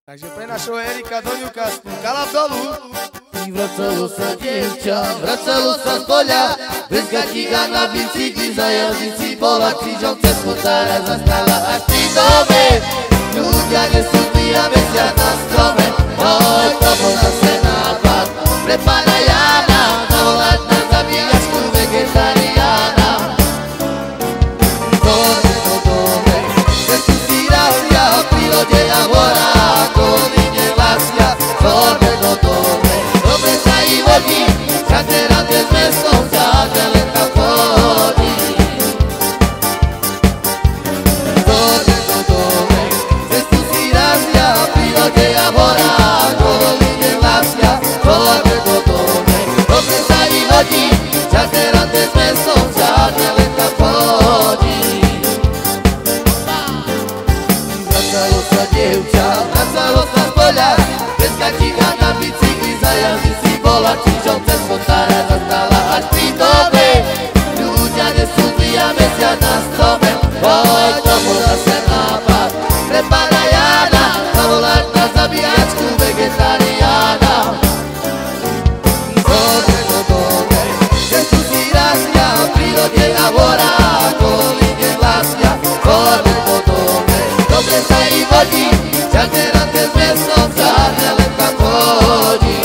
Takže pre našho Erika do Newcastlu, kalab dolu. Vracalo sa dievča, vracalo sa z poľa, bez gatíka na bicykli, za jazyci bola krížom cez potára, zastala až pri dome. Ľudia nesúdli a vesia na strome, oj, to bol zase nápad pre pána Jána, zavolať na zabíjačku vegetariána. Dome do dome, cestu si razia, v prírode a horách, kolíne lasia, dome do dome. Vodí, každera bez mestom, žádne tam chodí. Dome do dome, cestu si razia, v prírode a horách, kolíne lasia, dome do dome. Dobre sa i vodí, každera bez mestom, žádne tam chodí. Vracalo sa dievča, vracalo sa z poľa, bez gatíka na bicykli, za jazyci bola krížom cez potára, zastala až pri dome. Ľudia nesúdli a vesia na strome, oj, to bol zase nápad pre pána Jána, zavolať na zabíjačku vegetariána. Dome do dome, cestu si razia, v prírode a horách, kolíne lasia, dome do dome. Dobre sa i vodí, žiadne rande s mestom, žiadne len tam chodí.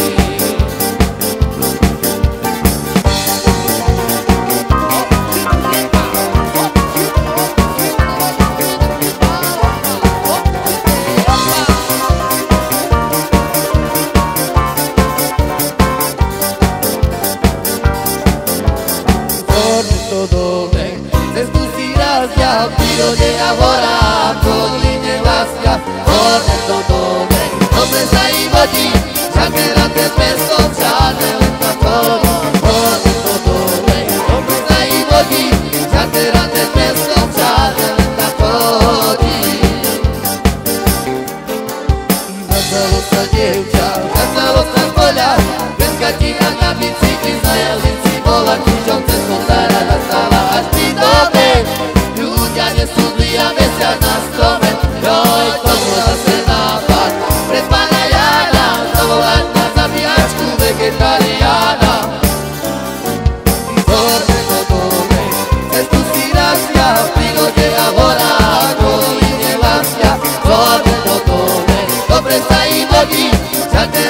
Cestu si razia, v prírode a horách, kolíne lasia, dome do dome. Dobre sa i vodí, žiadne rande s mestom, žiadne len tam chodí. Dome do dome, dobre sa i vodí, žiadne rande s mestom, žiadne len tam chodí. Vracalo sa dievča, vracalo sa z poľa, bez gatíka na bicykli, za jazyci bola krížom cez potára, zastala až pri dome. Ľudia nesúdli a vesia na strome, joj, to bol zase nápad pre pána Jána, zavolať na zabíjačku vegetariána. Dome do dome, cestu si razia, v prírode a horách, kolíne lasia, dome do dome. Dobre sa i vodí, žiadne